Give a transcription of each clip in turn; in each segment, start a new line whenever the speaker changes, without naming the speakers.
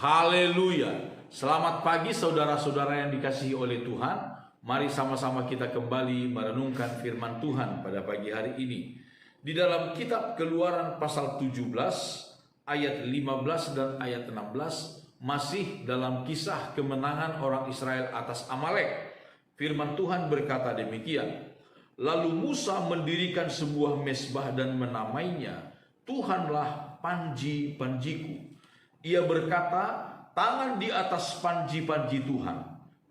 Haleluya. Selamat pagi saudara-saudara yang dikasihi oleh Tuhan. Mari sama-sama kita kembali merenungkan firman Tuhan pada pagi hari ini. Di dalam kitab Keluaran pasal 17 ayat 15 dan ayat 16 masih dalam kisah kemenangan orang Israel atas Amalek. Firman Tuhan berkata demikian. Lalu Musa mendirikan sebuah mezbah dan menamainya Tuhanlah panji-panjiku. Ia berkata, tangan di atas panji-panji Tuhan.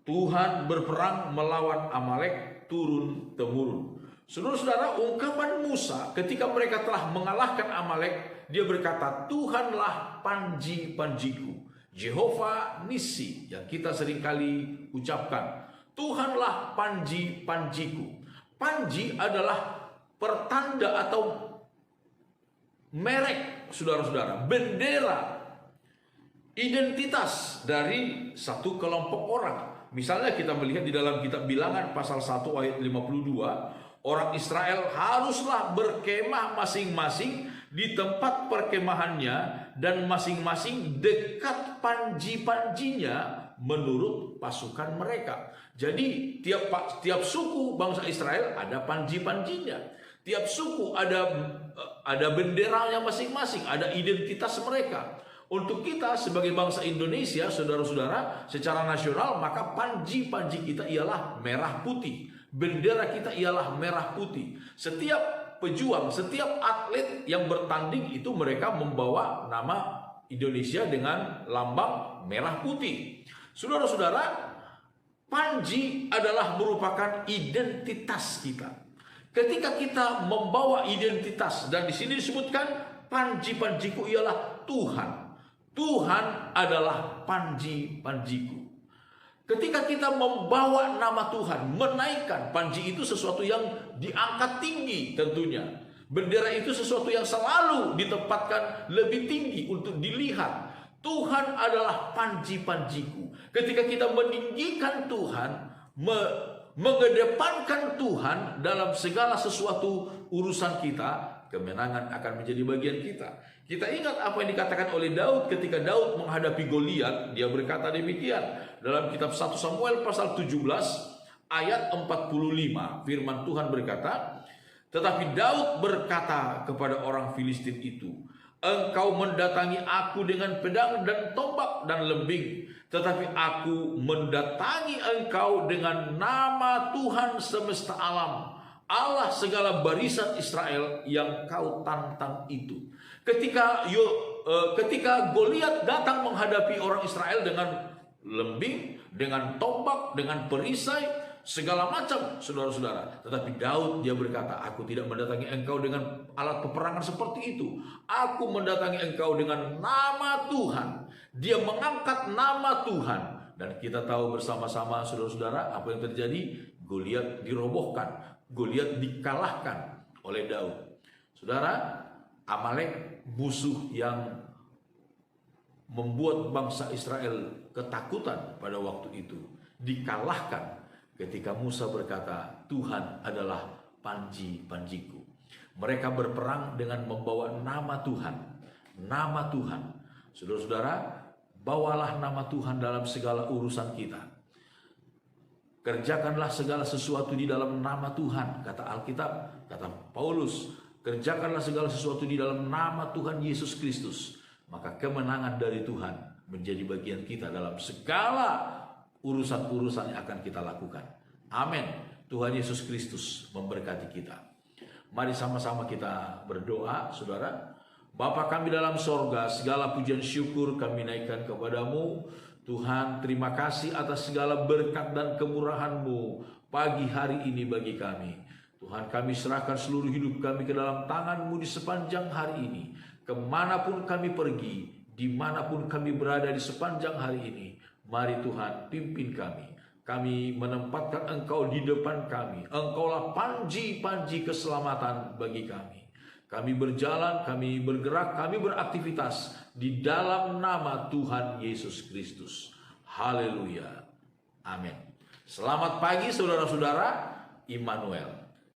Tuhan berperang melawan Amalek turun-temurun. Saudara-saudara, ungkapan Musa ketika mereka telah mengalahkan Amalek, dia berkata, Tuhanlah panji-panjiku. Jehovah Nisi yang kita seringkali ucapkan. Tuhanlah panji-panjiku. Panji adalah pertanda atau merek, saudara-saudara, bendera, identitas dari satu kelompok orang. Misalnya kita melihat di dalam kitab Bilangan pasal 1 ayat 52, orang Israel haruslah berkemah masing-masing di tempat perkemahannya dan masing-masing dekat panji-panjinya menurut pasukan mereka. Jadi tiap suku bangsa Israel ada panji-panjinya. Tiap suku ada benderanya masing-masing, ada identitas mereka. Untuk kita sebagai bangsa Indonesia, saudara-saudara, secara nasional, maka panji-panji kita ialah merah putih. Bendera kita ialah merah putih. Setiap pejuang, setiap atlet yang bertanding itu mereka membawa nama Indonesia dengan lambang merah putih. Saudara-saudara, panji adalah merupakan identitas kita. Ketika kita membawa identitas, dan di sini disebutkan panji-panjiku ialah Tuhan. Tuhan adalah panji-panjiku. Ketika kita membawa nama Tuhan, menaikkan, panji itu sesuatu yang diangkat tinggi tentunya. Bendera itu sesuatu yang selalu ditempatkan lebih tinggi untuk dilihat. Tuhan adalah panji-panjiku. Ketika kita meninggikan Tuhan, mengedepankan Tuhan dalam segala sesuatu urusan kita, kemenangan akan menjadi bagian kita. Kita ingat apa yang dikatakan oleh Daud ketika Daud menghadapi Goliat. Dia berkata demikian dalam kitab 1 Samuel pasal 17 ayat 45. Firman Tuhan berkata, tetapi Daud berkata kepada orang Filistin itu, engkau mendatangi aku dengan pedang dan tombak dan lembing, tetapi aku mendatangi engkau dengan nama Tuhan semesta alam, Allah segala barisan Israel yang kau tantang itu. Ketika Goliat datang menghadapi orang Israel dengan lembing, dengan tombak, dengan perisai, segala macam, saudara-saudara. Tetapi Daud dia berkata, aku tidak mendatangi engkau dengan alat peperangan seperti itu. Aku mendatangi engkau dengan nama Tuhan. Dia mengangkat nama Tuhan. Dan kita tahu bersama-sama, saudara-saudara, apa yang terjadi? Goliat dirobohkan. Goliat dikalahkan oleh Daud. Saudara, Amalek musuh yang membuat bangsa Israel ketakutan pada waktu itu dikalahkan ketika Musa berkata, Tuhan adalah panji-panjiku. Mereka berperang dengan membawa nama Tuhan. Nama Tuhan. Saudara-saudara, bawalah nama Tuhan dalam segala urusan kita. Kerjakanlah segala sesuatu di dalam nama Tuhan, kata Alkitab, kata Paulus. Kerjakanlah segala sesuatu di dalam nama Tuhan Yesus Kristus. Maka kemenangan dari Tuhan menjadi bagian kita dalam segala urusan-urusan yang akan kita lakukan. Amin. Tuhan Yesus Kristus memberkati kita. Mari sama-sama kita berdoa, saudara. Bapa kami dalam sorga, segala pujian syukur kami naikkan kepadamu. Tuhan, terima kasih atas segala berkat dan kemurahan-Mu pagi hari ini bagi kami. Tuhan, kami serahkan seluruh hidup kami ke dalam tangan-Mu di sepanjang hari ini. Kemanapun kami pergi, dimanapun kami berada di sepanjang hari ini, mari Tuhan pimpin kami. Kami menempatkan Engkau di depan kami. Engkaulah panji-panji keselamatan bagi kami. Kami berjalan, kami bergerak, kami beraktivitas di dalam nama Tuhan Yesus Kristus. Haleluya. Amin. Selamat pagi saudara-saudara. Immanuel.